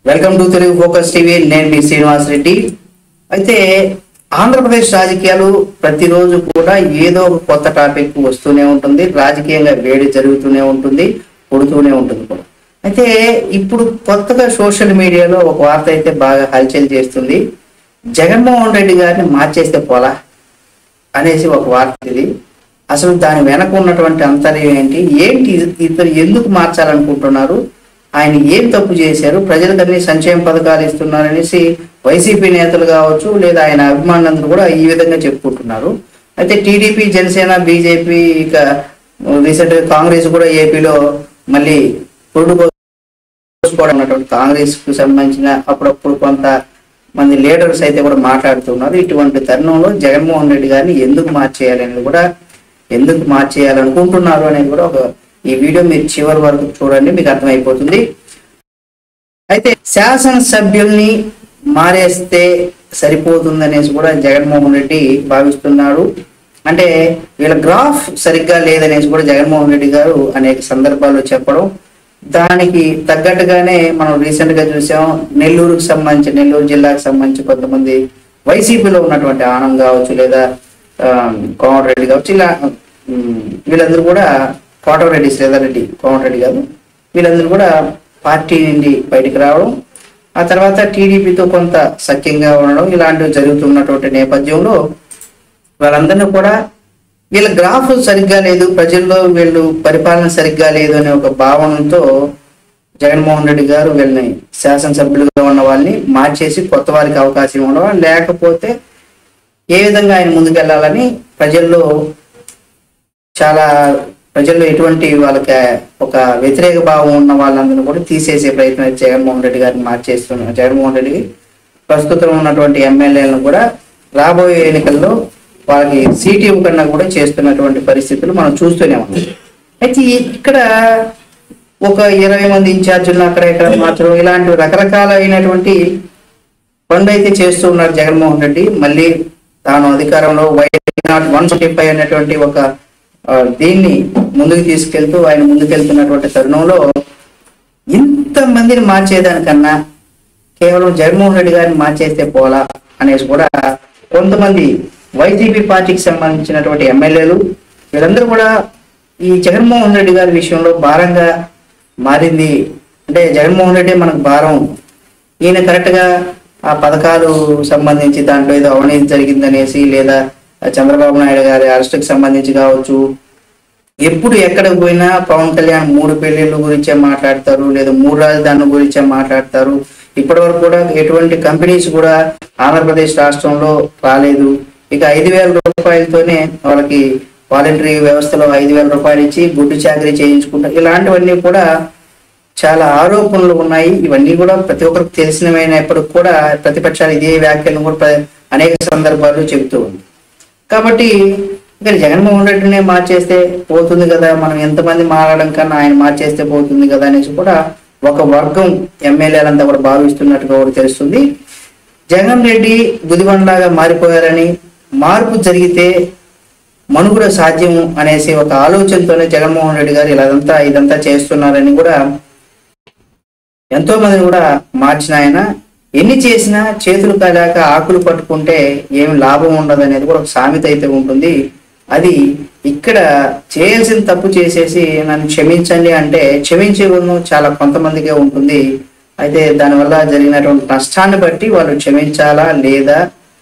Welcome to Telugu focus TV. నేను మీ శ్రీనివాస్ రెడ్డి. అయితే ఆంధ్రప్రదేశ్ రాజకీయాలు ప్రతిరోజు కూడా ఏదో ఒక కొత్త టాపిక్ వస్తూనే ఉంటుంది. రాజకీయంగా వేడి జరుగుతూనే ఉంటుంది, పుడుతూనే ఉంటుంది కూడా. అయితే ఇప్పుడు కొత్తగా సోషల్ మీడియాలో ఒక వార్త అయితే బాగా హల్చల్ చేస్తుంది. జగన్మోహన్ రెడ్డి గారిని మార్చేస్తే పోలా అనేసి ఒక వార్త ఇది. అసలు దాని వెనక ఉన్నటువంటి అంతర్యం ఏంటి, ఇతరు ఎందుకు మార్చాలనుకుంటున్నారు, ఆయన ఏం తప్పు చేశారు, ప్రజలకు అన్ని సంక్షేమ పథకాలు ఇస్తున్నారనేసి వైసీపీ నేతలు కావచ్చు లేదా ఆయన అభిమానులందరూ కూడా ఈ విధంగా చెప్పుకుంటున్నారు. అయితే టీడీపీ, జనసేన, బీజేపీ, ఇక రీసెంట్ గా కాంగ్రెస్ కూడా ఏపీలో మళ్ళీ ఉన్నటువంటి కాంగ్రెస్ కు సంబంధించిన అప్పుడప్పుడు కొంత మంది లీడర్స్ అయితే కూడా మాట్లాడుతున్నారు. ఇటువంటి తరుణంలో జగన్మోహన్ రెడ్డి గారిని ఎందుకు మార్చేయాలనుకుంటున్నారు అనేది కూడా ఈ వీడియో మీరు చివరి వరకు చూడండి, మీకు అర్థమైపోతుంది. అయితే శాసనసభ్యుల్ని మారేస్తే సరిపోతుందనేసి కూడా జగన్మోహన్ రెడ్డి భావిస్తున్నాడు. అంటే వీళ్ళ గ్రాఫ్ సరిగ్గా లేదనేసి కూడా జగన్మోహన్ రెడ్డి గారు అనేక సందర్భాల్లో చెప్పడం, దానికి తగ్గట్టుగానే మనం రీసెంట్ గా చూసాం. నెల్లూరు జిల్లాకు సంబంధించి కొంతమంది వైసీపీలో ఉన్నటువంటి ఆనంద్ కావచ్చు లేదా కోమటిరెడ్డి కావచ్చు, ఇలా వీళ్ళందరూ కూడా కోమటిరెడ్డి కాదు, వీళ్ళందరూ కూడా పార్టీ నుండి బయటికి రావడం, ఆ తర్వాత టీడీపీతో కొంత సఖ్యంగా ఉండడం, ఇలాంటివి జరుగుతున్నటువంటి నేపథ్యంలో వాళ్ళందరినీ కూడా వీళ్ళ గ్రాఫ్ సరిగ్గా లేదు, ప్రజల్లో వీళ్ళు పరిపాలన సరిగ్గా లేదు అనే ఒక భావనతో జగన్మోహన్ రెడ్డి గారు వీళ్ళని శాసనసభ్యులుగా ఉన్న వాళ్ళని మార్చేసి కొత్త వారికి అవకాశం ఇవ్వడం, లేకపోతే ఏ విధంగా ఆయన ముందుకెళ్లాలని ప్రజల్లో ఎటువంటి వాళ్ళకి ఒక వ్యతిరేక భావం ఉన్న వాళ్ళందరినీ కూడా తీసేసే ప్రయత్నం జగన్మోహన్ రెడ్డి గారిని మార్చేస్తున్నారు. జగన్మోహన్ రెడ్డికి ప్రస్తుతం ఉన్నటువంటి ఎమ్మెల్యేలను కూడా రాబోయే ఎన్నికల్లో వాళ్ళకి సీటు ఇవ్వకుండా కూడా చేస్తున్నటువంటి పరిస్థితులు మనం చూస్తూనే ఉన్నాం. అయితే ఇక్కడ ఒక 20 మంది ఇన్ఛార్జీలను అక్కడ ఇక్కడ మార్చడం, ఇలాంటి రకరకాలైనటువంటి పనులు అయితే చేస్తూ ఉన్నారు జగన్మోహన్ రెడ్డి. మళ్ళీ తాను అధికారంలో వైనాట్ 125 అనేటువంటి ఒక దీన్ని ముందుకు తీసుకెళ్తూ ఆయన ముందుకెళ్తున్నటువంటి తరుణంలో ఇంతమందిని మార్చేదానికన్నా కేవలం జగన్మోహన్ రెడ్డి గారిని మార్చేస్తే పోలా అనేసి కూడా కొంతమంది వైసీపీ పార్టీకి సంబంధించినటువంటి ఎమ్మెల్యేలు వీళ్ళందరూ కూడా ఈ జగన్మోహన్ రెడ్డి గారి విషయంలో భారంగా మారింది. అంటే జగన్మోహన్ రెడ్డి మనకు భారం, ఈయన కరెక్ట్ గా ఆ పథకాలు సంబంధించి దాంట్లో ఏదో అవినీతి జరిగిందనేసి లేదా చంద్రబాబు నాయుడు గారి అరెస్టుకి సంబంధించి కావచ్చు, ఎప్పుడు ఎక్కడికి పోయినా పవన్ కళ్యాణ్ 3 పెళ్లిళ్ళ గురించే మాట్లాడతారు లేదా 3 రాజధానుల గురించే మాట్లాడతారు. ఇప్పటి వరకు కూడా ఎటువంటి కంపెనీస్ కూడా ఆంధ్రప్రదేశ్ రాష్ట్రంలో రాలేదు. ఇక 5,000 రూపాయలతోనే వాళ్ళకి వాలంటరీ వ్యవస్థలో 5,000 రూపాయలు ఇచ్చి గుడ్డు చాకరీ చేయించుకుంటారు. ఇలాంటివన్నీ కూడా చాలా ఆరోపణలు ఉన్నాయి. ఇవన్నీ కూడా ప్రతి ఒక్కరికి తెలిసినమైనప్పటికి కూడా ప్రతిపక్షాలు ఇదే వ్యాఖ్యలను కూడా అనేక సందర్భాల్లో చెబుతూ ఉంది. కాబట్టి ఇక్కడ జగన్మోహన్ రెడ్డినే మార్చేస్తే పోతుంది కదా, మనం ఎంతమంది మారడం కన్నా ఆయన మార్చేస్తే పోతుంది కదా అనేసి కూడా ఒక వర్గం ఎమ్మెల్యేలంతా కూడా భావిస్తున్నట్టుగా కూడా తెలుస్తుంది. జగన్ రెడ్డి గుదిబండలాగా మారిపోయారని, మార్పు జరిగితే మనుగడ సాధ్యం అనేసి ఒక ఆలోచనతోనే జగన్మోహన్ రెడ్డి గారు ఇదంతా చేస్తున్నారని కూడా ఎంతో మందిని కూడా మార్చిన ఆయన, ఎన్ని చేసినా చేతులు కాలేక ఆకులు పట్టుకుంటే ఏమి లాభం ఉండదు అనేది కూడా ఒక సామెత అయితే ఉంటుంది. అది ఇక్కడ చేయాల్సిన తప్పు చేసేసి నన్ను క్షమించండి అంటే క్షమించే గుణం చాలా కొంతమందికే ఉంటుంది. అయితే దానివల్ల జరిగినటువంటి నష్టాన్ని బట్టి వాళ్ళు క్షమించాలా లేదా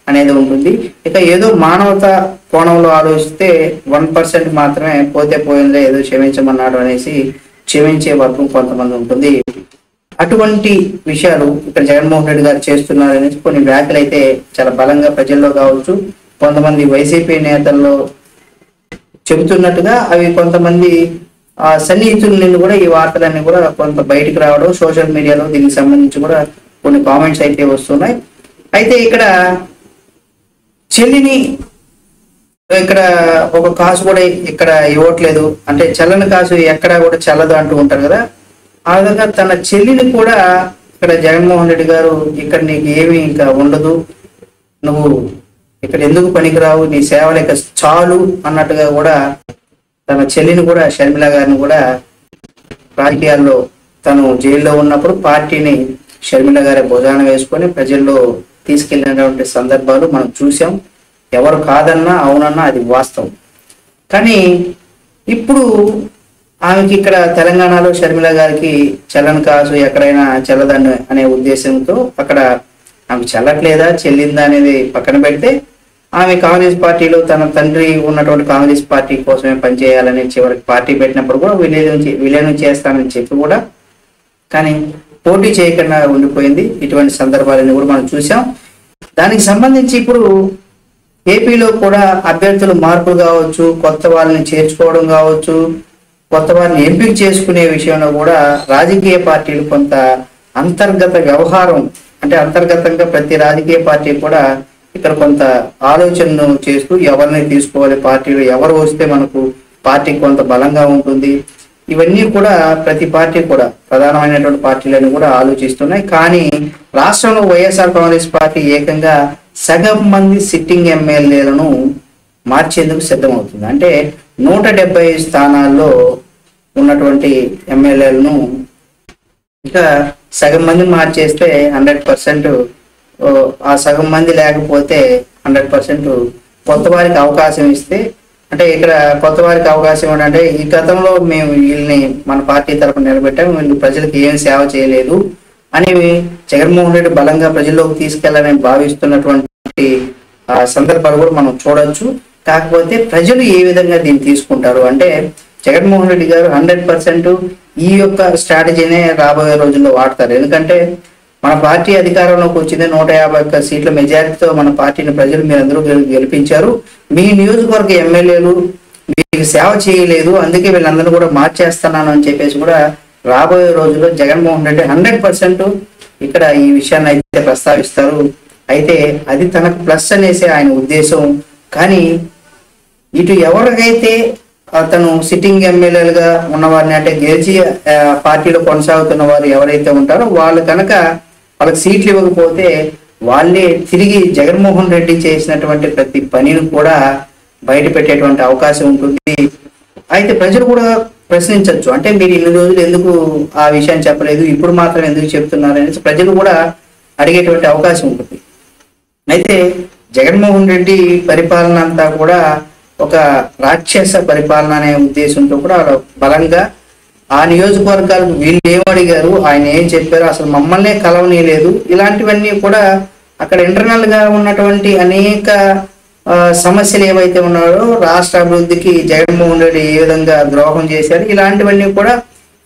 అనేది ఉంటుంది. ఇక ఏదో మానవత కోణంలో ఆలోచిస్తే 1% మాత్రమే పోతే పోయిందే, ఏదో క్షమించమన్నాడు అనేసి క్షమించే వర్గం కొంతమంది ఉంటుంది. అటువంటి విషయాలు ఇక్కడ జగన్మోహన్ రెడ్డి గారు చేస్తున్నారనేసి కొన్ని వ్యాఖ్యలు అయితే చాలా బలంగా ప్రజల్లో కావచ్చు, కొంతమంది వైసీపీ నేతల్లో చెబుతున్నట్టుగా అవి కొంతమంది సన్నిహితుల నుండి కూడా ఈ వార్తలన్నీ కూడా కొంత బయటికి రావడం, సోషల్ మీడియాలో దీనికి సంబంధించి కూడా కొన్ని కామెంట్స్ అయితే వస్తున్నాయి. అయితే ఇక్కడ చెల్లిని ఇక్కడ ఒక కాసు కూడా ఇక్కడ ఇవ్వట్లేదు, అంటే చల్లని కాసు ఎక్కడా కూడా చల్లదు అంటూ ఉంటారు కదా, ఆ విధంగా తన చెల్లిని కూడా ఇక్కడ జగన్మోహన్ రెడ్డి గారు ఇక్కడ నీకు ఏమి ఇంకా ఉండదు, నువ్వు ఇక్కడ ఎందుకు పనికిరావు, నీ సేవలు ఇక చాలు అన్నట్టుగా కూడా తన చెల్లిని కూడా షర్మిల గారిని కూడా రాజకీయాల్లో తను జైల్లో ఉన్నప్పుడు పార్టీని షర్మిల గారి భుజాన వేసుకొని ప్రజల్లో తీసుకెళ్ళినటువంటి సందర్భాలు మనం చూసాం. ఎవరు కాదన్నా అవునన్నా అది వాస్తవం. కానీ ఇప్పుడు ఆమెకి ఇక్కడ తెలంగాణలో షర్మిల గారికి చెల్లని కాసు ఎక్కడైనా చెల్లదని అనే ఉద్దేశంతో అక్కడ ఆమెకు చెల్లట్లేదా చెల్లిందా అనేది పక్కన పెడితే ఆమె కాంగ్రెస్ పార్టీలో తన తండ్రి ఉన్నటువంటి కాంగ్రెస్ పార్టీ కోసమే పనిచేయాలని చివరికి పార్టీ పెట్టినప్పుడు కూడా విలీనం చేస్తానని చెప్పి కూడా కానీ పోటీ చేయకుండా ఉండిపోయింది. ఇటువంటి సందర్భాలను కూడా మనం చూసాం. దానికి సంబంధించి ఇప్పుడు ఏపీలో కూడా అభ్యర్థులు మార్పులు కావచ్చు, కొత్త వాళ్ళని చేర్చుకోవడం కావచ్చు, కొత్త వారిని ఎంపిక చేసుకునే విషయంలో కూడా రాజకీయ పార్టీలు కొంత అంతర్గత వ్యవహారం అంటే అంతర్గతంగా ప్రతి రాజకీయ పార్టీ కూడా ఇక్కడ కొంత ఆలోచనను చేస్తూ ఎవరిని తీసుకోవాలి, పార్టీలో ఎవరు వస్తే మనకు పార్టీ కొంత బలంగా ఉంటుంది, ఇవన్నీ కూడా ప్రతి పార్టీ కూడా ప్రధానమైనటువంటి పార్టీలను కూడా ఆలోచిస్తున్నాయి. కానీ రాష్ట్రంలో వైఎస్ఆర్ కాంగ్రెస్ పార్టీ ఏకంగా సగం మంది సిట్టింగ్ ఎమ్మెల్యేలను మార్చేందుకు సిద్ధమవుతుంది. అంటే 175 స్థానాల్లో ఉన్నటువంటి ఎమ్మెల్యేలను ఇంకా సగం మంది మార్చేస్తే 100% ఆ సగం మంది లేకపోతే 100% కొత్త వారికి అవకాశం ఇస్తే అంటే ఇక్కడ కొత్త వారికి అవకాశం అంటే ఈ గతంలో మేము వీళ్ళని మన పార్టీ తరఫున నిలబెట్టాము, వీళ్ళు ప్రజలకు ఏం సేవ చేయలేదు అని జగన్మోహన్ రెడ్డి బలంగా ప్రజల్లోకి తీసుకెళ్లాలని భావిస్తున్నటువంటి సందర్భాలు కూడా మనం చూడొచ్చు. కాకపోతే ప్రజలు ఏ విధంగా దీన్ని తీసుకుంటారు అంటే జగన్మోహన్ రెడ్డి గారు 100% ఈ యొక్క స్ట్రాటజీనే రాబోయే రోజుల్లో వాడతారు. ఎందుకంటే మన పార్టీ అధికారంలోకి వచ్చింది 151 సీట్ల మెజారిటీతో మన పార్టీని ప్రజలు మీరందరూ గెలిపించారు. మీ నియోజకవర్గ ఎమ్మెల్యేలు మీకు సేవ చేయలేదు, అందుకే వీళ్ళందరూ కూడా మార్చేస్తున్నాను అని చెప్పేసి కూడా రాబోయే రోజుల్లో జగన్మోహన్ రెడ్డి 100% ఇక్కడ ఈ విషయాన్ని అయితే ప్రస్తావిస్తారు. అయితే అది తనకు ప్లస్ అనేసి ఆయన ఉద్దేశం. కానీ ఇటు ఎవరికైతే అతను సిట్టింగ్ ఎమ్మెల్యేలుగా ఉన్నవారిని అంటే గెలిచి పార్టీలో కొనసాగుతున్న వారు ఎవరైతే ఉంటారో వాళ్ళు కనుక వాళ్ళకి సీట్లు ఇవ్వకపోతే వాళ్ళే తిరిగి జగన్మోహన్ రెడ్డి చేసినటువంటి ప్రతి పనిని కూడా బయట పెట్టేటువంటి అవకాశం ఉంటుంది. అయితే ప్రజలు కూడా ప్రశ్నించవచ్చు, అంటే మీరు ఇన్ని రోజులు ఎందుకు ఆ విషయాన్ని చెప్పలేదు, ఇప్పుడు మాత్రం ఎందుకు చెప్తున్నారు అనేసి ప్రజలు కూడా అడిగేటువంటి అవకాశం ఉంటుంది. అయితే జగన్మోహన్ రెడ్డి పరిపాలన అంతా కూడా ఒక రాక్షస పరిపాలన అనే ఉద్దేశంతో కూడా బలంగా ఆ నియోజకవర్గాలకు వీళ్ళు ఏమడిగారు, ఆయన ఏం చెప్పారు, అసలు మమ్మల్నే కలవనీయలేదు, ఇలాంటివన్నీ కూడా అక్కడ ఇంటర్నల్ గా ఉన్నటువంటి అనేక సమస్యలు ఏవైతే ఉన్నాయో రాష్ట్ర అభివృద్ధికి జగన్మోహన్ రెడ్డి ఏ విధంగా ద్రోహం చేశారు, ఇలాంటివన్నీ కూడా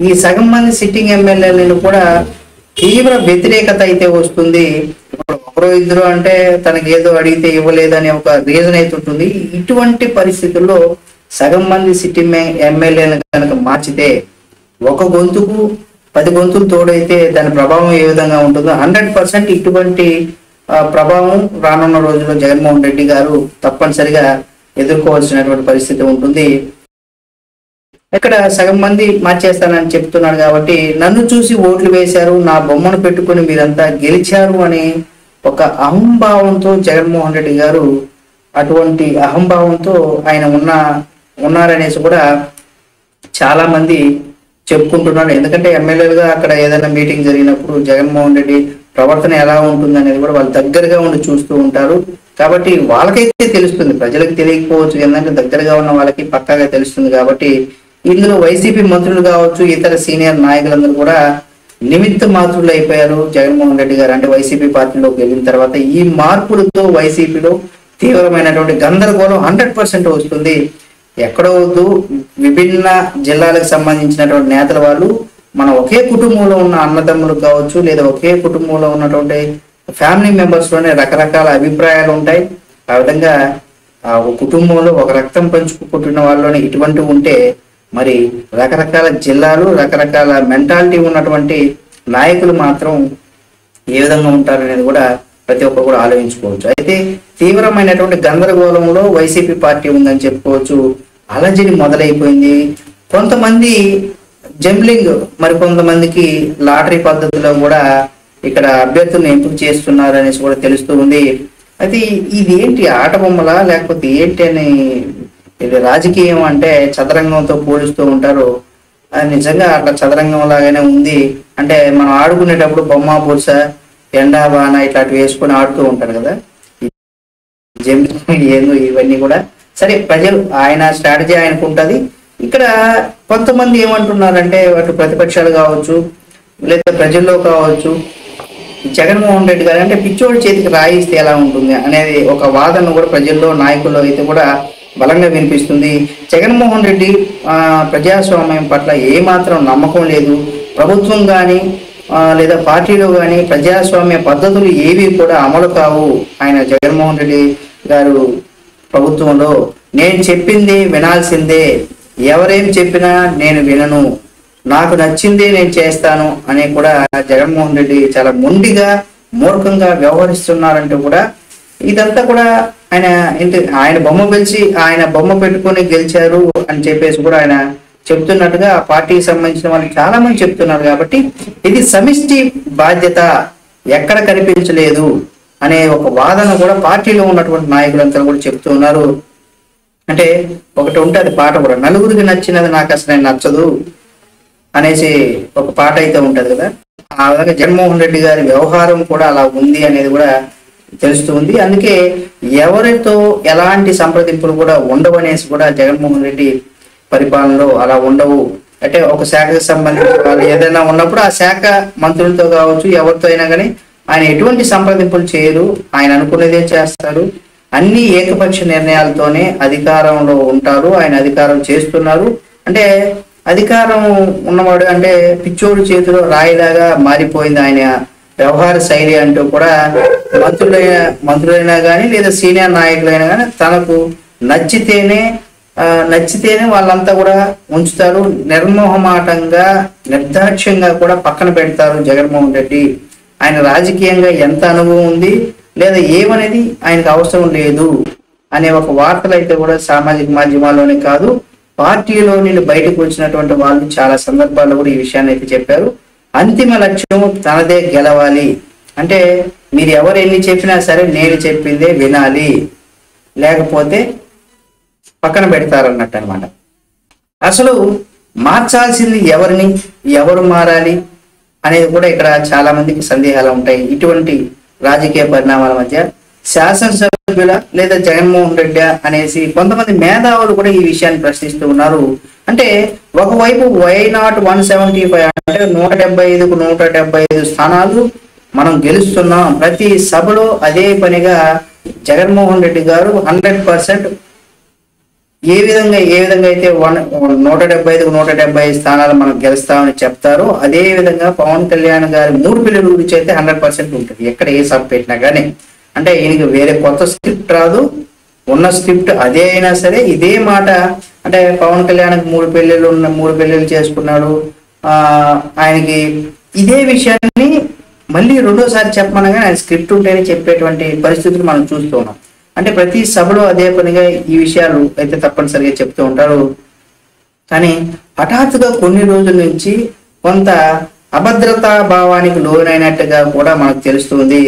ఈ సగం మంది సిట్టింగ్ ఎమ్మెల్యేలను కూడా తీవ్ర వ్యతిరేకత అయితే వస్తుంది. ఇప్పుడు ఒకరో ఇద్దరు అంటే తనకి ఏదో అడిగితే ఇవ్వలేదనే ఒక రీజన్ అయితే ఉంటుంది. ఇటువంటి పరిస్థితుల్లో సగం మంది సిట్టింగ్ ఎమ్మెల్యేలను కనుక మార్చితే ఒక గొంతుకు 10 గొంతులు తోడైతే దాని ప్రభావం ఏ విధంగా ఉంటుందో 100% ఇటువంటి ప్రభావం రానున్న రోజుల్లో జగన్మోహన్ రెడ్డి గారు తప్పనిసరిగా ఎదుర్కోవాల్సినటువంటి పరిస్థితి ఉంటుంది. ఇక్కడ సగం మంది మార్చేస్తానని చెప్తున్నాడు కాబట్టి నన్ను చూసి ఓట్లు వేశారు, నా బొమ్మను పెట్టుకుని మీరంతా గెలిచారు అని ఒక అహంభావంతో జగన్మోహన్ రెడ్డి గారు అటువంటి అహంభావంతో ఆయన ఉన్నారనేసి కూడా చాలా మంది చెప్పుకుంటున్నారు. ఎందుకంటే ఎమ్మెల్యేలుగా అక్కడ ఏదైనా మీటింగ్ జరిగినప్పుడు జగన్మోహన్ రెడ్డి ప్రవర్తన ఎలా ఉంటుంది అనేది కూడా వాళ్ళు దగ్గరగా ఉండి చూస్తూ ఉంటారు. కాబట్టి వాళ్ళకైతే తెలుస్తుంది, ప్రజలకు తెలియకపోవచ్చు, ఎందుకంటే దగ్గరగా ఉన్న వాళ్ళకి పక్కాగా తెలుస్తుంది. కాబట్టి ఇందులో వైసీపీ మంత్రులు కావచ్చు, ఇతర సీనియర్ నాయకులందరూ కూడా నిమిత్త మాత్రులు అయిపోయారు జగన్మోహన్ రెడ్డి గారు. అంటే వైసీపీ పార్టీలోకి వెళ్ళిన తర్వాత ఈ మార్పులతో వైసీపీలో తీవ్రమైనటువంటి గందరగోళం 100% వస్తుంది. ఎక్కడో వద్దు, విభిన్న జిల్లాలకు సంబంధించినటువంటి నేతల వాళ్ళు మన ఒకే కుటుంబంలో ఉన్న అన్నదమ్ములు కావచ్చు, లేదా ఒకే కుటుంబంలో ఉన్నటువంటి ఫ్యామిలీ మెంబర్స్ లోనే రకరకాల అభిప్రాయాలు ఉంటాయి. ఆ విధంగా ఒక కుటుంబంలో ఒక రక్తం పంచుకుంటున్న వాళ్ళలోనే ఇటువంటి ఉంటే మరి రకరకాల జిల్లాలు రకరకాల మెంటాలిటీ ఉన్నటువంటి నాయకులు మాత్రం ఏ విధంగా ఉంటారు అనేది కూడా ప్రతి ఒక్కరు కూడా ఆలోచించుకోవచ్చు. అయితే తీవ్రమైనటువంటి గందరగోళంలో వైసీపీ పార్టీ ఉందని చెప్పుకోవచ్చు. అలజడి మొదలైపోయింది. కొంతమంది జంబ్లింగ్, మరి కొంతమందికి లాటరీ పద్ధతిలో కూడా ఇక్కడ అభ్యర్థులను ఎంపిక చేస్తున్నారు అనేసి కూడా తెలుస్తూ ఉంది. అయితే ఇది ఏంటి, ఆట బొమ్మలా లేకపోతే ఏంటి అని, ఇది రాజకీయం అంటే చదరంగంతో పోలుస్తూ ఉంటారు. అది నిజంగా అట్లా చదరంగం లాగానే ఉంది. అంటే మనం ఆడుకునేటప్పుడు బొమ్మ బుర్స ఎండా బాణ ఇట్లాంటివి వేసుకొని ఆడుతూ ఉంటారు కదా, ఏందో ఇవన్నీ కూడా. సరే, ప్రజలు ఆయన స్ట్రాటజీ ఆయనకు ఉంటుంది. ఇక్కడ కొంతమంది ఏమంటున్నారంటే, అటు ప్రతిపక్షాలు కావచ్చు లేదా ప్రజల్లో కావచ్చు, జగన్మోహన్ రెడ్డి గారు అంటే పిచ్చోడి చేతికి రాయిస్తే ఎలా ఉంటుంది అనేది ఒక వాదన కూడా ప్రజల్లో నాయకుల్లో అయితే కూడా బలంగా వినిపిస్తుంది. జగన్మోహన్ రెడ్డి ప్రజాస్వామ్యం పట్ల ఏమాత్రం నమ్మకం లేదు. ప్రభుత్వం కానీ లేదా పార్టీలో కానీ ప్రజాస్వామ్య పద్ధతులు ఏవి కూడా అమలు కావు ఆయన జగన్మోహన్ రెడ్డి గారు ప్రభుత్వంలో. నేను చెప్పింది వినాల్సిందే, ఎవరేం చెప్పినా నేను వినను, నాకు నచ్చిందే నేను చేస్తాను అని కూడా జగన్మోహన్ రెడ్డి చాలా మొండిగా మూర్ఖంగా వ్యవహరిస్తున్నారంటూ కూడా ఇదంతా కూడా ఆయన బొమ్మ పిలిచి ఆయన బొమ్మ పెట్టుకొని గెలిచారు అని చెప్పేసి కూడా ఆయన చెప్తున్నట్టుగా ఆ పార్టీకి సంబంధించిన వాళ్ళు చాలా మంది చెప్తున్నారు. కాబట్టి ఇది సమిష్టి బాధ్యత ఎక్కడ కనిపించలేదు అనే ఒక వాదన కూడా పార్టీలో ఉన్నటువంటి నాయకులంతా కూడా చెప్తూ ఉన్నారు. అంటే ఒకటి ఉంటుంది పాట కూడా, నలుగురికి నచ్చినది నాకు అసలు నచ్చదు అనేసి ఒక పాట అయితే ఉంటది కదా. ఆ విధంగా జగన్మోహన్ రెడ్డి గారి వ్యవహారం కూడా అలా ఉంది అనేది కూడా తెలుస్తుంది. అందుకే ఎవరితో ఎలాంటి సంప్రదింపులు కూడా ఉండవు అనేసి కూడా జగన్మోహన్ రెడ్డి పరిపాలనలో అలా ఉండవు. అంటే ఒక శాఖకు సంబంధించిన వాళ్ళు ఏదైనా ఉన్నప్పుడు ఆ శాఖ మంత్రులతో కావచ్చు ఎవరితో అయినా కానీ ఆయన ఎటువంటి సంప్రదింపులు చేయరు, ఆయన అనుకునేదే చేస్తారు. అన్ని ఏకపక్ష నిర్ణయాలతోనే అధికారంలో ఉంటారు, ఆయన అధికారం చేస్తున్నారు. అంటే అధికారం ఉన్నవాడు అంటే పిచ్చోడు చేతిలో రాయిలాగా మారిపోయింది ఆయన వ్యవహార శైలి అంటూ కూడా మంత్రులైనా కానీ లేదా సీనియర్ నాయకులైనా కానీ తనకు నచ్చితేనే వాళ్ళంతా కూడా ఉంచుతారు. నిర్మోహమాటంగా నిర్దాక్ష్యంగా కూడా పక్కన పెడతారు జగన్మోహన్ రెడ్డి. ఆయన రాజకీయంగా ఎంత అనుభవం ఉంది లేదా ఏమనేది ఆయనకు అవసరం లేదు అనే ఒక వార్తలు అయితే కూడా సామాజిక మాధ్యమాల్లోనే కాదు పార్టీలో నుండి బయటకు వచ్చినటువంటి వాళ్ళు చాలా సందర్భాల్లో కూడా ఈ విషయాన్ని అయితే చెప్పారు. అంతిమ లక్ష్యం తనదే గెలవాలి, అంటే మీరు ఎవరు ఎన్ని చెప్పినా సరే నేను చెప్పిందే వినాలి, లేకపోతే పక్కన పెడతారన్నట్టు అనమాట. అసలు మార్చాల్సింది ఎవరిని, ఎవరు మారాలి అనేది కూడా ఇక్కడ చాలా మందికి సందేహాలు ఉంటాయి. ఇటువంటి రాజకీయ పరిణామాల మధ్య శాసనసభ్యుల లేదా జగన్మోహన్ రెడ్డి అనేసి కొంతమంది మేధావులు కూడా ఈ విషయాన్ని ప్రశ్నిస్తూ ఉన్నారు. అంటే ఒకవైపు వై నాట్ 175 అంటే 175కు 175 స్థానాలు మనం గెలుస్తున్నాం, ప్రతి సభలో అదే పనిగా జగన్మోహన్ రెడ్డి గారు 100% ఏ విధంగా అయితే 175కు 175 స్థానాలు మనం గెలుస్తామని చెప్తారో అదే విధంగా పవన్ కళ్యాణ్ గారి 3 పిల్లల గురించి అయితే 100% ఉంటుంది ఎక్కడ ఏ సభ పెట్టినా కానీ. అంటే ఈయనకి వేరే కొత్త స్క్రిప్ట్ రాదు, ఉన్న స్క్రిప్ట్ అదే అయినా సరే ఇదే మాట. అంటే పవన్ కళ్యాణ్కి 3 పెళ్ళిళ్ళు చేసుకున్నాడు, ఆయనకి ఇదే విషయాన్ని మళ్ళీ రెండోసారి చెప్పమనగా ఆయన స్క్రిప్ట్ ఉంటేనే చెప్పేటువంటి పరిస్థితులు మనం చూస్తూ ఉన్నాం. అంటే ప్రతి సభలో అదే పనిగా ఈ విషయాలు అయితే తప్పనిసరిగా చెప్తూ ఉంటారు. కానీ హఠాత్తుగా కొన్ని రోజుల నుంచి కొంత అభద్రతా భావానికి లోనైనట్టుగా కూడా మనకు తెలుస్తుంది.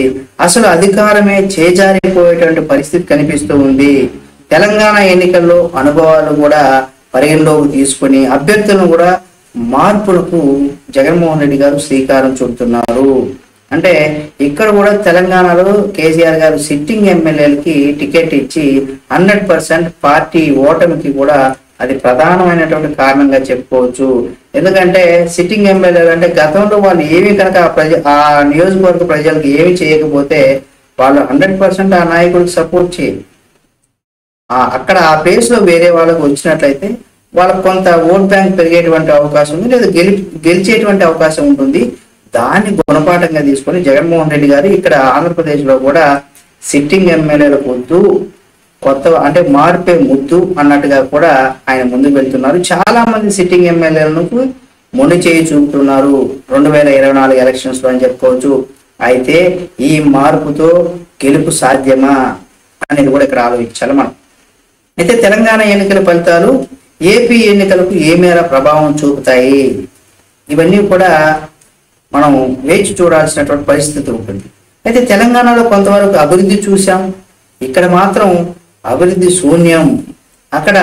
అసలు అధికారమే చేజారిపోయేటువంటి పరిస్థితి కనిపిస్తూ ఉంది. తెలంగాణ ఎన్నికల్లో అనుభవాలు కూడా పరిగణలోకి తీసుకొని అభ్యర్థులను కూడా మార్పులకు జగన్మోహన్ రెడ్డి గారు శ్రీకారం చుడుతున్నారు. అంటే ఇక్కడ కూడా తెలంగాణలో కేసీఆర్ గారు సిట్టింగ్ ఎమ్మెల్యేలకి టికెట్ ఇచ్చి 100% పార్టీ ఓటమికి కూడా అది ప్రధానమైనటువంటి కారణంగా చెప్పుకోవచ్చు. ఎందుకంటే సిట్టింగ్ ఎమ్మెల్యేలు అంటే గతంలో వాళ్ళు ఏమి కనుక ఆ నియోజకవర్గ ప్రజలకు ఏమి చేయకపోతే వాళ్ళు 100% ఆ నాయకుడికి సపోర్ట్ చేయరు. అక్కడ ఆ ప్లేస్ లో వేరే వాళ్ళకు వచ్చినట్లయితే వాళ్ళకు కొంత ఓట్ బ్యాంక్ పెరిగేటువంటి అవకాశం ఉంది, లేదా గెలిచేటువంటి అవకాశం ఉంటుంది. దాన్ని గుణపాఠంగా తీసుకొని జగన్మోహన్ రెడ్డి గారు ఇక్కడ ఆంధ్రప్రదేశ్ లో కూడా సిట్టింగ్ ఎమ్మెల్యేలకు వద్దు, కొత్త అంటే మార్పే ముద్దు అన్నట్టుగా కూడా ఆయన ముందుకు వెళ్తున్నారు. చాలా మంది సిట్టింగ్ ఎమ్మెల్యేలకు మొండి చేయి చూపుతున్నారు 2024 ఎలక్షన్స్ లో అని చెప్పుకోవచ్చు. అయితే ఈ మార్పుతో గెలుపు సాధ్యమా అనేది కూడా ఇక్కడ ఆలోచించాలి మనం. అయితే తెలంగాణ ఎన్నికల ఫలితాలు ఏపీ ఎన్నికలకు ఏ మేర ప్రభావం చూపుతాయి, ఇవన్నీ కూడా మనం వేచి చూడాల్సినటువంటి పరిస్థితి ఉంటుంది. అయితే తెలంగాణలో కొంతవరకు అభివృద్ధి చూసాం, ఇక్కడ మాత్రం అభివృద్ధి శూన్యం. అక్కడ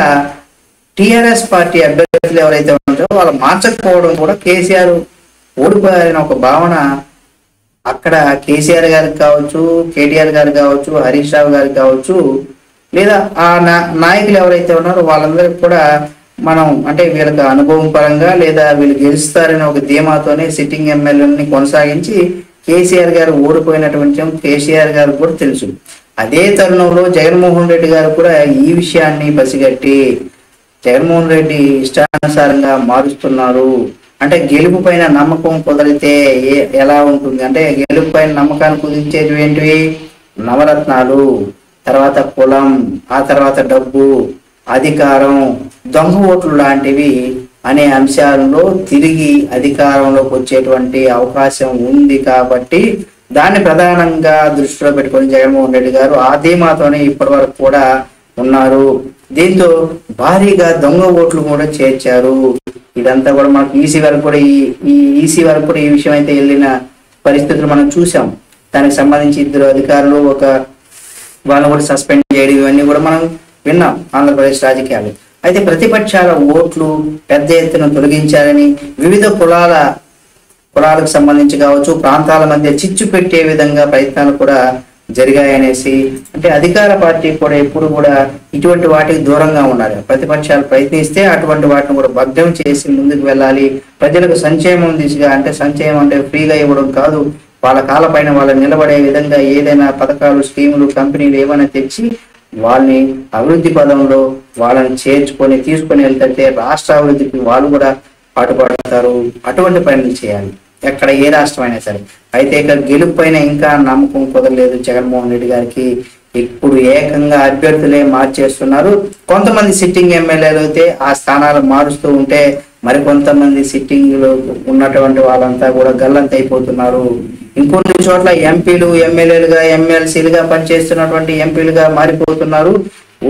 టిఆర్ఎస్ పార్టీ అభ్యర్థులు ఎవరైతే ఉంటారో వాళ్ళు మార్చకపోవడం కూడా కేసీఆర్ ఓడిపోయారనే ఒక భావన అక్కడ కేసీఆర్ గారికి కావచ్చు, కేటీఆర్ గారికి కావచ్చు, హరీష్ రావు గారికి కావచ్చు, లేదా ఆ నాయకులు ఎవరైతే ఉన్నారో వాళ్ళందరికీ కూడా మనం అంటే వీళ్ళకి అనుభవం పరంగా లేదా వీళ్ళు గెలుస్తారనే ఒక ధీమాతోనే సిట్టింగ్ ఎమ్మెల్యేలని కొనసాగించి కేసీఆర్ గారు ఓడిపోయినటువంటి కేసీఆర్ గారు కూడా తెలుసు. అదే తరుణంలో జగన్మోహన్ రెడ్డి గారు కూడా ఈ విషయాన్ని పసిగట్టి జగన్మోహన్ రెడ్డి ఇష్టానుసారంగా మారుస్తున్నారు. అంటే గెలుపు పైన నమ్మకం కుదిరితే ఎలా ఉంటుంది అంటే గెలుపు పైన నమ్మకాన్ని కుదిర్చేది ఏంటివి? నవరత్నాలు, తర్వాత కులం, ఆ తర్వాత డబ్బు, అధికారం, దొంగ ఓట్లు లాంటివి అనే అంశాలలో తిరిగి అధికారంలోకి వచ్చేటువంటి అవకాశం ఉంది. కాబట్టి దాన్ని ప్రధానంగా దృష్టిలో పెట్టుకొని జగన్మోహన్ రెడ్డి గారు ఆ ధీమాతోనే ఇప్పటి వరకు కూడా ఉన్నారు. దీంతో భారీగా దొంగ ఓట్లు కూడా చేర్చారు. ఇదంతా కూడా మనకు ఈసీ వరకు కూడా ఈసీ వరకు కూడా ఈ విషయం అయితే వెళ్ళిన పరిస్థితులు మనం చూసాం. దానికి సంబంధించి 2 అధికారులు వాళ్ళని కూడా సస్పెండ్ చేయడం ఇవన్నీ కూడా మనం విన్నాం ఆంధ్రప్రదేశ్ రాజకీయాలు. అయితే ప్రతిపక్షాల ఓట్లు పెద్ద ఎత్తున తొలగించాలని వివిధ కులాలకు సంబంధించి కావచ్చు, ప్రాంతాల మధ్య చిచ్చు పెట్టే విధంగా ప్రయత్నాలు కూడా జరిగాయనేసి అంటే అధికార పార్టీ కూడా ఎప్పుడు కూడా ఇటువంటి వాటికి దూరంగా ఉండాలి. ప్రతిపక్షాలు ప్రయత్నిస్తే అటువంటి వాటిని కూడా భగ్నం చేసి ముందుకు వెళ్ళాలి. ప్రజలకు సంక్షేమం దిశగా అంటే సంక్షేమం అంటే ఫ్రీగా ఇవ్వడం కాదు, వాళ్ళ కాళ్ళపైన వాళ్ళు నిలబడే విధంగా ఏదైనా పథకాలు, స్కీములు, కంపెనీలు ఏమైనా తెచ్చి వాళ్ళని అభివృద్ధి పదంలో వాళ్ళని చేర్చుకొని తీసుకొని వెళ్తే రాష్ట్ర అభివృద్ధికి వాళ్ళు కూడా పాటుపడతారు. అటువంటి పనులు చేయాలి ఎక్కడ ఏ రాష్ట్రం అయినా సరే. అయితే ఇక్కడ గెలుపు పైన ఇంకా నమ్మకం కుదరలేదు జగన్మోహన్ రెడ్డి గారికి. ఇప్పుడు ఏకంగా అభ్యర్థులే మార్చేస్తున్నారు. కొంతమంది సిట్టింగ్ ఎమ్మెల్యేలు అయితే ఆ స్థానాలు మారుస్తూ ఉంటే మరికొంతమంది సిట్టింగ్ లో ఉన్నటువంటి వాళ్ళంతా కూడా గల్లంత అయిపోతున్నారు. ఇంకొన్ని చోట్ల ఎంపీలు, ఎమ్మెల్యేలుగా, ఎమ్మెల్సీలుగా పనిచేస్తున్నటువంటి ఎంపీలుగా మారిపోతున్నారు.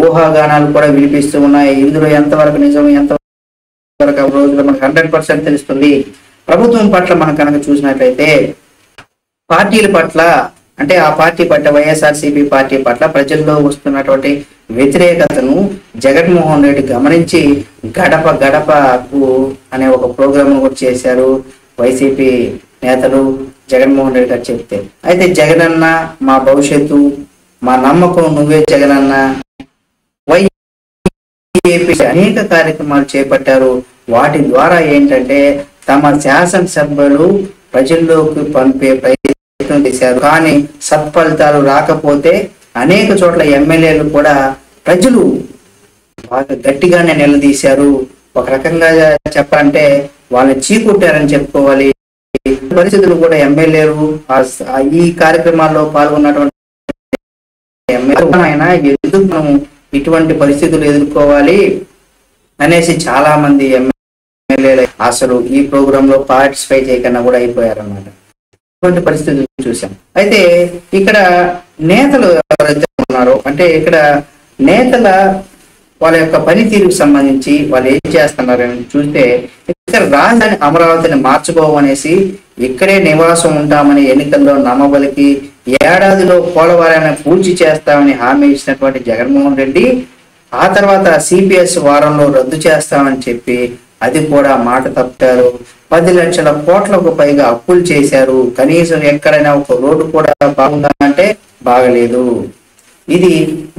ఊహాగానాలు కూడా వినిపిస్తూ ఉన్నాయి. ఇందులో ఎంతవరకు నిజం, ఎంతవరకు రోజుల్లో మనకు 100% తెలుస్తుంది. ప్రభుత్వం పట్ల మనం కనుక చూసినట్లయితే పార్టీల పట్ల అంటే ఆ పార్టీ పట్ల వైఎస్ఆర్సీపీ పార్టీ పట్ల ప్రజల్లో వస్తున్నటువంటి వ్యతిరేకతను జగన్మోహన్ రెడ్డి గమనించి గడప గడపకు అనే ఒక ప్రోగ్రామ్ కూడా చేశారు వైసీపీ నేతలు. జగన్మోహన్ రెడ్డి గారు చెప్తే అయితే జగనన్న మా భవిష్యత్తు, మా నమ్మకం నువ్వే జగనన్న, వైసీపీ అనేక కార్యక్రమాలు చేపట్టారు. వాటి ద్వారా ఏంటంటే తమ శాసనసభ్యులు ప్రజల్లోకి పంపే ప్రయత్నం చేశారు. కానీ సత్ఫలితాలు రాకపోతే అనేక చోట్ల ఎమ్మెల్యేలు కూడా ప్రజలు బాగా గట్టిగానే నిలదీశారు. ఒక రకంగా చెప్పాలంటే వాళ్ళని చీకొట్టారని చెప్పుకోవాలి. పరిస్థితులు కూడా ఎమ్మెల్యేలు ఈ కార్యక్రమాల్లో పాల్గొన్నటువంటి ఎమ్మెల్యే ఎందుకు మనం ఇటువంటి పరిస్థితులు ఎదుర్కోవాలి అనేసి చాలా మంది ఎమ్మెల్యేలు అసలు ఈ ప్రోగ్రామ్ లో పార్టిసిపేట్ చేయకుండా కూడా అయిపోయారన్నమాట. ఇటువంటి పరిస్థితులు చూసాం. అయితే ఇక్కడ నేతలు ఎవరైతే ఉన్నారో అంటే ఇక్కడ నేతల వాళ్ళ యొక్క పనితీరుకు సంబంధించి వాళ్ళు ఏం చేస్తున్నారని చూస్తే ఇక్కడ రాజధాని అమరావతిని మార్చుకోవనేసి ఇక్కడే నివాసం ఉంటామని ఎన్నికల్లో నమ్మబలికి ఏడాదిలో పోలవరాన్ని పూర్తి చేస్తామని హామీ ఇచ్చినటువంటి జగన్మోహన్ రెడ్డి ఆ తర్వాత సిపిఎస్ వారంలో రద్దు చేస్తామని చెప్పి అది కూడా మాట తప్పారు. 10 లక్షల కోట్లకు పైగా అప్పులు చేశారు. కనీసం ఎక్కడైనా ఒక రోడ్డు కూడా బాగుందా అంటే బాగలేదు. ఇది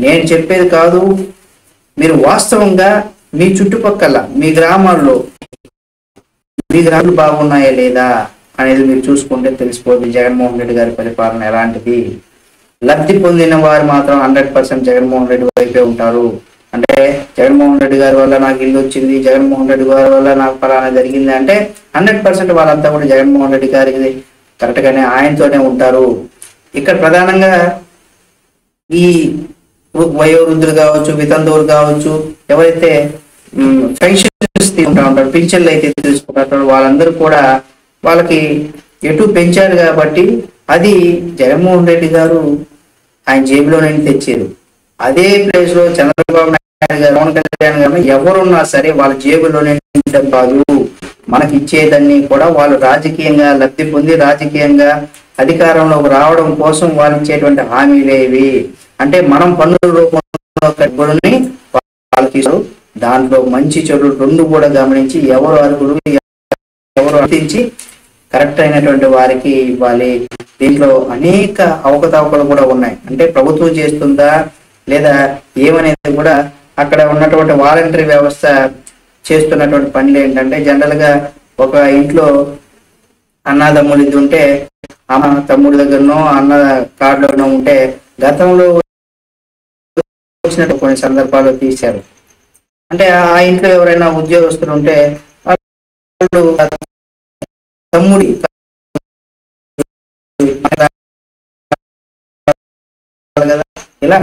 నేను చెప్పేది కాదు. మీరు వాస్తవంగా మీ చుట్టుపక్కల మీ గ్రామాల్లో బాగున్నాయా లేదా అనేది మీరు చూసుకుంటే తెలిసిపోతుంది జగన్మోహన్ రెడ్డి గారి పరిపాలన ఎలాంటిది. లబ్ధి పొందిన వారు మాత్రం 100% జగన్మోహన్ రెడ్డి వైపే ఉంటారు. అంటే జగన్మోహన్ రెడ్డి గారి వల్ల నాకు ఇల్లు వచ్చింది, జగన్మోహన్ రెడ్డి గారి వల్ల నాకు ఫలానా జరిగింది అంటే 100% వాళ్ళంతా కూడా జగన్మోహన్ రెడ్డి గారికి కరెక్ట్ గానే ఆయనతోనే ఉంటారు. ఇక్కడ ప్రధానంగా ఈ వయోవృద్ధులు కావచ్చు, వితంతువులు కావచ్చు, ఎవరైతే పెన్షన్స్ తీసుకుంటా ఉంటారు, పింఛన్లు అయితే తీసుకుంటారు, వాళ్ళందరూ కూడా వాళ్ళకి ఎటు పెంచారు కాబట్టి అది జగన్మోహన్ రెడ్డి గారు ఆయన జేబులో నుంచి తెచ్చారు. అదే ప్లేస్ లో చంద్రబాబు నాయుడు గారు, పవన్ కళ్యాణ్ గారు ఎవరున్నా సరే వాళ్ళ జేబులో నుంచి కాదు మనకి ఇచ్చేదాన్ని కూడా వాళ్ళు రాజకీయంగా లబ్ధి పొంది రాజకీయంగా అధికారంలోకి రావడం కోసం వాళ్ళు ఇచ్చేటువంటి హామీలేవి. అంటే మనం పన్నుల రూపంలో కట్టుబడిని వాళ్ళు తీసుకోరు. దాంట్లో మంచి చెడు రెండు కూడా గమనించి ఎవరు అర్హులు ఎవరు అర్థించి కరెక్ట్ అయినటువంటి వారికి ఇవ్వాలి. దీంట్లో అనేక అవకతవకలు కూడా ఉన్నాయి. అంటే ప్రభుత్వం చేస్తుందా లేదా ఏమనేది కూడా అక్కడ ఉన్నటువంటి వాలంటరీ వ్యవస్థ చేస్తున్నటువంటి పనులు ఏంటంటే, జనరల్ గా ఒక ఇంట్లో అన్నదమ్ములు ఇది ఉంటే అమ్మ తమ్ముడి దగ్గరనో అన్న కార్డులోనో ఉంటే గతంలో వచ్చినట్టు కొన్ని సందర్భాల్లో తీశారు. అంటే ఆ ఇంట్లో ఎవరైనా ఉద్యోగస్తులు ఉంటే వాళ్ళు తమ్ముడి ఇలా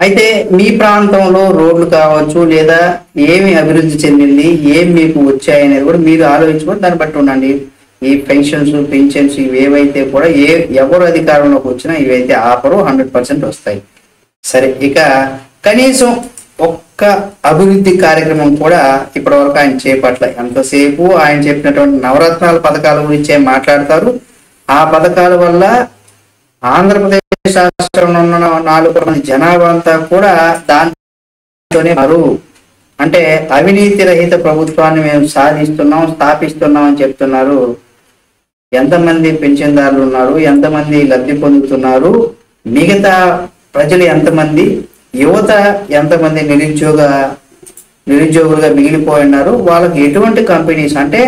అయితే మీ ప్రాంతంలో రోడ్లు కావచ్చు లేదా ఏమి అభివృద్ధి చెందింది, ఏం మీకు వచ్చాయనేది కూడా మీరు ఆలోచించుకొని దాన్ని బట్టి ఉండండి. ఈ పెన్షన్స్ ఇవి ఏవైతే కూడా ఎవరు అధికారంలోకి వచ్చినా ఇవైతే ఆఫరు 100% వస్తాయి. సరే, ఇక కనీసం ఒక్క అభివృద్ధి కార్యక్రమం కూడా ఇప్పటి వరకు ఆయన చేపట్ల. ఎంతసేపు ఆయన చెప్పినటువంటి నవరత్నాల పథకాల గురించే మాట్లాడతారు. ఆ పథకాల వల్ల ఆంధ్రప్రదేశ్ రాష్ట్రంలో ఉన్న 4 కోట్ల మంది జనాభా అంతా కూడా దాంట్లోనే అంటే అవినీతి రహిత ప్రభుత్వాన్ని మేము స్థాపిస్తున్నాం అని చెప్తున్నారు. ఎంతమంది పెన్షన్దారులు ఉన్నారు, ఎంతమంది లబ్ధి పొందుతున్నారు, మిగతా ప్రజలు ఎంతమంది, యువత ఎంతమంది నిరుద్యోగులుగా మిగిలిపోయినారు, వాళ్ళకి ఎటువంటి కంపెనీస్ అంటే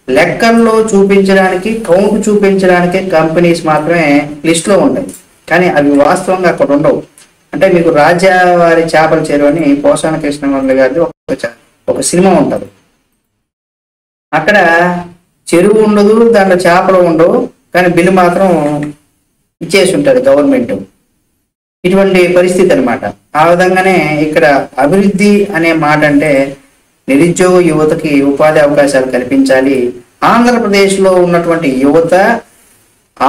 లెక్కల్లో చూపించడానికి కౌంట్ చూపించడానికి కంపెనీస్ మాత్రమే లిస్ట్ లో ఉంటాయి. కానీ అవి వాస్తవంగా అక్కడ ఉండవు. అంటే మీకు రాజావారి చేపల చెరువు అని పోసాన కృష్ణమూర్తి గారి ఒక సినిమా ఉంటుంది. అక్కడ చెరువు ఉండదు, దాంట్లో చేపలు ఉండవు, కానీ బిల్లు మాత్రం ఇచ్చేసి ఉంటుంది గవర్నమెంట్. ఇటువంటి పరిస్థితి అనమాట. ఆ విధంగానే ఇక్కడ అభివృద్ధి అనే మాట అంటే నిరుద్యోగ యువతకి ఉపాధి అవకాశాలు కల్పించాలి. ఆంధ్రప్రదేశ్లో ఉన్నటువంటి యువత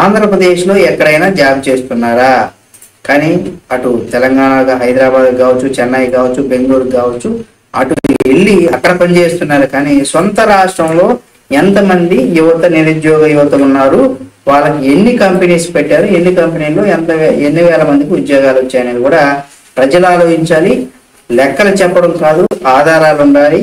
ఆంధ్రప్రదేశ్లో ఎక్కడైనా జాబ్ చేస్తున్నారా? కానీ అటు తెలంగాణ, హైదరాబాద్ కావచ్చు, చెన్నై కావచ్చు, బెంగళూరు కావచ్చు, అటు వెళ్ళి అక్కడ పనిచేస్తున్నారు. కానీ సొంత రాష్ట్రంలో ఎంతమంది నిరుద్యోగ యువత ఉన్నారు, వాళ్ళకి ఎన్ని కంపెనీస్ పెట్టారు, ఎన్ని కంపెనీల్లో ఎన్ని వేల మందికి ఉద్యోగాలు వచ్చాయనేది కూడా ప్రజలు ఆలోచించాలి. లెక్కలు చెప్పడం కాదు, ఆధారాలు ఉండాలి.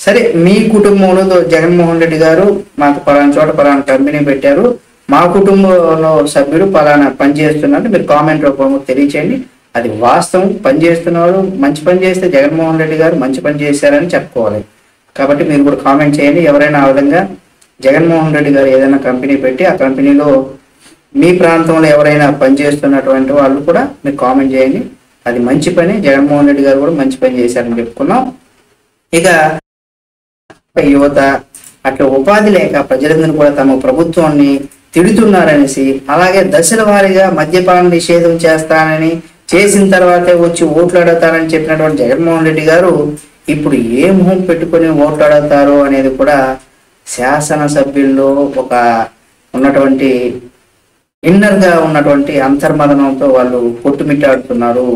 సరే, మీ కుటుంబంలో జగన్మోహన్ రెడ్డి గారు మాకు పలానా చోట పలానా కంపెనీ పెట్టారు, మా కుటుంబంలో సభ్యులు పలానా పని చేస్తున్నట్టు మీరు కామెంట్ రూపంలో తెలియచేయండి. అది వాస్తవం. పని చేస్తున్నవారు మంచి పని చేస్తే జగన్మోహన్ రెడ్డి గారు మంచి పని చేశారని చెప్పుకోవాలి. కాబట్టి మీరు కూడా కామెంట్ చేయండి. ఎవరైనా ఆ విధంగా జగన్మోహన్ రెడ్డి గారు ఏదైనా కంపెనీ పెట్టి ఆ కంపెనీలో మీ ప్రాంతంలో ఎవరైనా పనిచేస్తున్నటువంటి వాళ్ళు కూడా మీరు కామెంట్ చేయండి. అది మంచి పని. జగన్మోహన్ రెడ్డి గారు కూడా మంచి పని చేశారని చెప్పుకున్నాం. ఇక యువత అట్లా ఉపాధి లేక ప్రజలందరూ కూడా తమ ప్రభుత్వాన్ని తిడుతున్నారనేసి, అలాగే దశల వారీగా మద్యపాన నిషేధం చేస్తానని, చేసిన తర్వాతే వచ్చి ఓట్లు అడుగుతారని చెప్పినటువంటి జగన్మోహన్ రెడ్డి గారు ఇప్పుడు ఏ మొహం పెట్టుకొని ఓట్లు అడుగుతారో అనేది కూడా శాసనసభ్యుల్లో ఒక ఉన్నటువంటి ఇన్నర్ గా ఉన్నటువంటి అంతర్మదనంతో వాళ్ళు కొట్టుమిట్టాడుతున్నారు.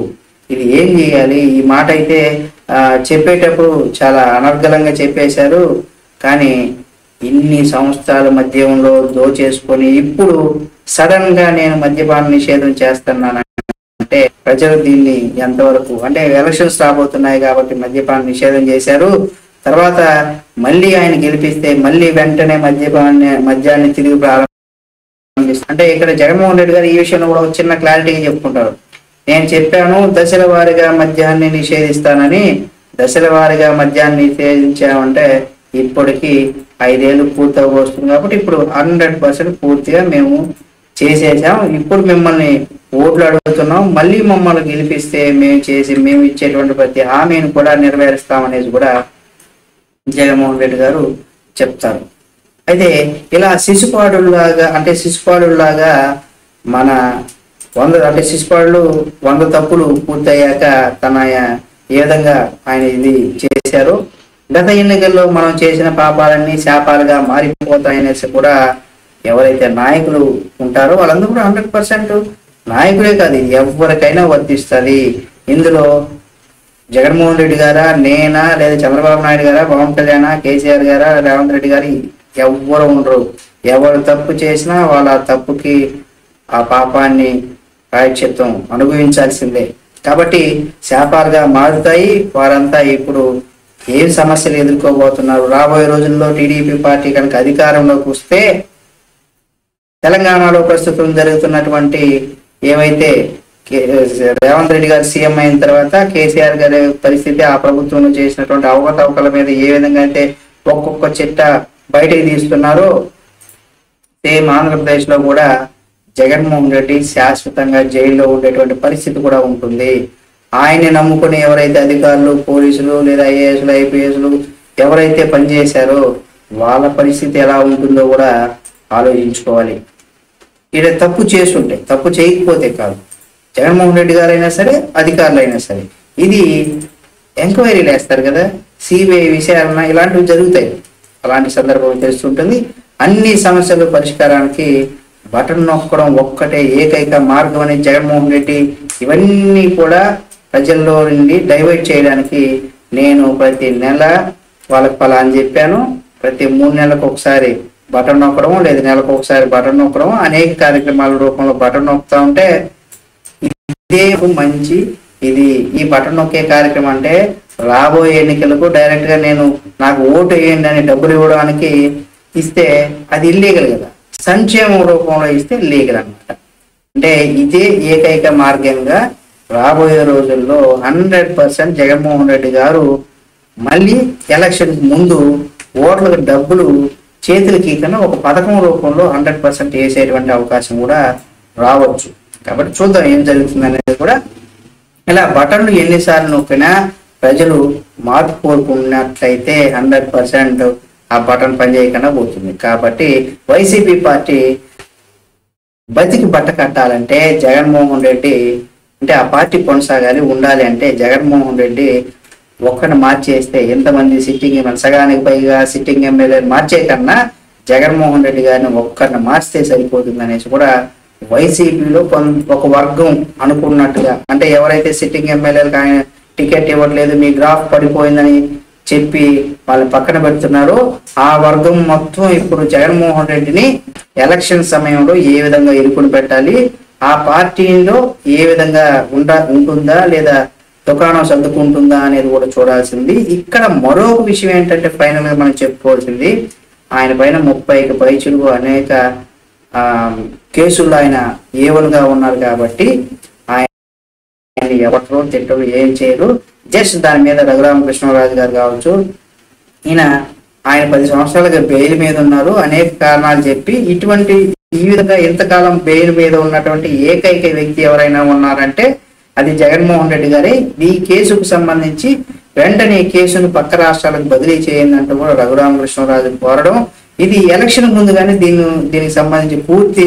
ఇది ఏం చేయాలి? ఈ మాట అయితే చెప్పేటప్పుడు చాలా అనర్గళంగా చెప్పేశారు. కానీ ఇన్ని సంవత్సరాల మద్యంలో దోచేసుకొని ఇప్పుడు సడన్ గా నేను మద్యపాన నిషేధం చేస్తున్నాను అంటే ప్రజలు దీన్ని ఎంతవరకు, అంటే ఎలక్షన్స్ రాబోతున్నాయి కాబట్టి మద్యపాన నిషేధం చేశారు. తర్వాత మళ్ళీ ఆయన గెలిపిస్తే మళ్ళీ వెంటనే మద్యాన్ని తిరిగి ప్రారంభిస్తారు. అంటే ఇక్కడ జగన్మోహన్ రెడ్డి గారు ఈ విషయంలో కూడా ఒక చిన్న క్లారిటీగా చెప్పుకుంటారు. నేను చెప్పాను దశల వారీగా మద్యాన్ని నిషేధిస్తానని, దశల వారీగా మద్యాన్ని నిషేధించామంటే ఇప్పటికి 5 ఏళ్ళు పూర్తవబోస్తుంది కాబట్టి ఇప్పుడు 100% పూర్తిగా మేము చేసేసాం. ఇప్పుడు మిమ్మల్ని ఓట్లు అడుగుతున్నాం, మళ్ళీ మమ్మల్ని గెలిపిస్తే మేము ఇచ్చేటువంటి ప్రతి హామీని కూడా నెరవేరుస్తామనేది కూడా జగన్మోహన్ రెడ్డి గారు చెప్తారు. అయితే ఇలా శిశుపాడులాగా మన 100 తప్పులు పూర్తయ్యాక తన ఏ విధంగా ఆయన ఇది చేశారు, గత ఎన్నికల్లో మనం చేసిన పాపాలన్నీ శాపాలుగా మారిపోతాయనేసి కూడా ఎవరైతే నాయకులు ఉంటారో వాళ్ళందరూ కూడా 100% నాయకులే కాదు, ఎవరికైనా వర్తిస్తుంది. ఇందులో జగన్మోహన్ రెడ్డి గారా, నేనా, లేదా చంద్రబాబు నాయుడు గారా, పవన్ కళ్యాణ్, కేసీఆర్ గారా, రేవంత్ రెడ్డి గారు ఎవ్వరు ఉండరు. ఎవరు తప్పు చేసినా వాళ్ళ తప్పుకి ఆ పాపాన్ని ప్రాయశ్చిత్తం అనుభవించాల్సిందే. కాబట్టి శాపాలుగా మారుతాయి. వారంతా ఇప్పుడు ఏం సమస్యలు ఎదుర్కోబోతున్నారు, రాబోయే రోజుల్లో టీడీపీ పార్టీ కనుక అధికారంలోకి వస్తే తెలంగాణలో ప్రస్తుతం జరుగుతున్నటువంటి ఏవైతే రేవంత్ రెడ్డి గారు సీఎం అయిన తర్వాత కేసీఆర్ గారి పరిస్థితి, ఆ ప్రభుత్వంలో చేసినటువంటి అవకతవకల మీద ఏ విధంగా అయితే ఒక్కొక్క చిట్ట బయటకు తీస్తున్నారో, సేమ్ ఆంధ్రప్రదేశ్ లో కూడా జగన్మోహన్ రెడ్డి శాశ్వతంగా జైల్లో ఉండేటువంటి పరిస్థితి కూడా ఉంటుంది. ఆయన్ని నమ్ముకుని ఎవరైతే అధికారులు, పోలీసులు లేదా ఐఏఎస్లు, ఐపీఎస్లు ఎవరైతే పనిచేశారో వాళ్ళ పరిస్థితి ఎలా ఉంటుందో కూడా ఆలోచించుకోవాలి. ఈడ తప్పు చేస్తుంటే, తప్పు చేయకపోతే కాదు, జగన్మోహన్ రెడ్డి గారు అయినా సరే, అధికారులు అయినా సరే, ఇది ఎంక్వైరీలు వేస్తారు కదా, సిబిఐ విషయాలన్న ఇలాంటివి జరుగుతాయి. అలాంటి సందర్భం తెలుస్తుంటుంది. అన్ని సమస్యల పరిష్కారానికి బటన్ నొక్కడం ఒక్కటే ఏకైక మార్గం అని జగన్మోహన్ రెడ్డి ఇవన్నీ కూడా ప్రజల్లో నుండి డైవర్ట్ చేయడానికి నేను ప్రతి నెల వాళ్ళకి ఫలా అని చెప్పాను, ప్రతి 3 నెలలకు ఒకసారి బటన్ నొక్కడం, లేదా నెలకు ఒకసారి బటన్ నొక్కడం, అనేక కార్యక్రమాల రూపంలో బటన్ నొక్కుతా ఉంటే ఇదే మంచి. ఇది ఈ బటన్ నొక్కే కార్యక్రమం అంటే రాబోయే ఎన్నికలకు డైరెక్ట్ గా నేను నాకు ఓటు వేయండి అని డబ్బులు ఇవ్వడానికి ఇస్తే అది ఇల్లీగల్ కదా, సంక్షేమ రూపంలో ఇస్తే లీగల్ అన్నమాట. అంటే ఇదే ఏకైక మార్గంగా రాబోయే రోజుల్లో 100% జగన్మోహన్ రెడ్డి గారు మళ్ళీ ఎలక్షన్ ముందు ఓట్లకు డబ్బులు చేతులకి కన్నా ఒక పథకం రూపంలో 100% వేసేటువంటి అవకాశం కూడా రావచ్చు. కాబట్టి చూద్దాం ఏం జరుగుతుంది అనేది కూడా. ఇలా బటన్లు ఎన్నిసార్లు నొక్కినా ప్రజలు మార్పు కోరుకున్నట్లయితే 100% ఆ బటన్ పనిచేయకుండా పోతుంది. కాబట్టి వైసీపీ పార్టీ బతికి బట్ట కట్టాలంటే జగన్మోహన్ రెడ్డి, అంటే ఆ పార్టీ కొనసాగాలి, ఉండాలి అంటే జగన్మోహన్ రెడ్డి ఒక్కడిని మార్చేస్తే ఎంతమంది సిట్టింగ్ సగానికి పైగా సిట్టింగ్ ఎమ్మెల్యేలు మార్చే కన్నా జగన్మోహన్ రెడ్డి గారిని ఒక్కరిని మార్చితే సరిపోతుంది అనేసి కూడా వైసీపీలో ఒక వర్గం అనుకున్నట్టుగా, అంటే ఎవరైతే సిట్టింగ్ ఎమ్మెల్యేలకు ఆయన టికెట్ ఇవ్వట్లేదు, మీ గ్రాఫ్ పడిపోయిందని చెప్పి వాళ్ళని పక్కన పెడుతున్నారో ఆ వర్గం మొత్తం ఇప్పుడు జగన్మోహన్ రెడ్డిని ఎలక్షన్ సమయంలో ఏ విధంగా ఇరుకుని పెట్టాలి, ఆ పార్టీలో ఏ విధంగా ఉంటుందా లేదా దుకాణం సర్దుకుంటుందా అనేది కూడా చూడాల్సింది. ఇక్కడ మరొక విషయం ఏంటంటే ఫైనల్ గా మనం చెప్పుకోవాల్సింది, ఆయన పైన 30కి పైచులు అనేక కేసుల్లో ఆయన ఏవలుగా ఉన్నారు. కాబట్టి ఆయన ఎవరు తిట్టరు, ఏం చేయరు. జస్ట్ దాని మీద రఘురామకృష్ణరాజు గారు కావచ్చు, ఆయన 10 సంవత్సరాలుగా బెయిల్ మీద ఉన్నారు, అనేక కారణాలు చెప్పి ఈ విధంగా ఇంతకాలం బెయిల్ మీద ఉన్నటువంటి ఏకైక వ్యక్తి ఎవరైనా ఉన్నారంటే అది జగన్మోహన్ రెడ్డి గారే. ఈ కేసుకు సంబంధించి వెంటనే ఈ కేసును పక్క రాష్ట్రాలకు బదిలీ చేయందంటూ కూడా రఘురామకృష్ణరాజు కోరడం, ఇది ఎలక్షన్ ముందుగానే దీనికి సంబంధించి పూర్తి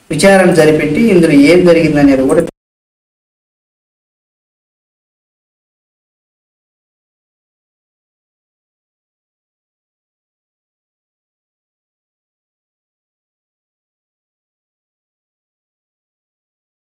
విచారణ జరిపెట్టి ఇందులో ఏం జరిగిందనేది కూడా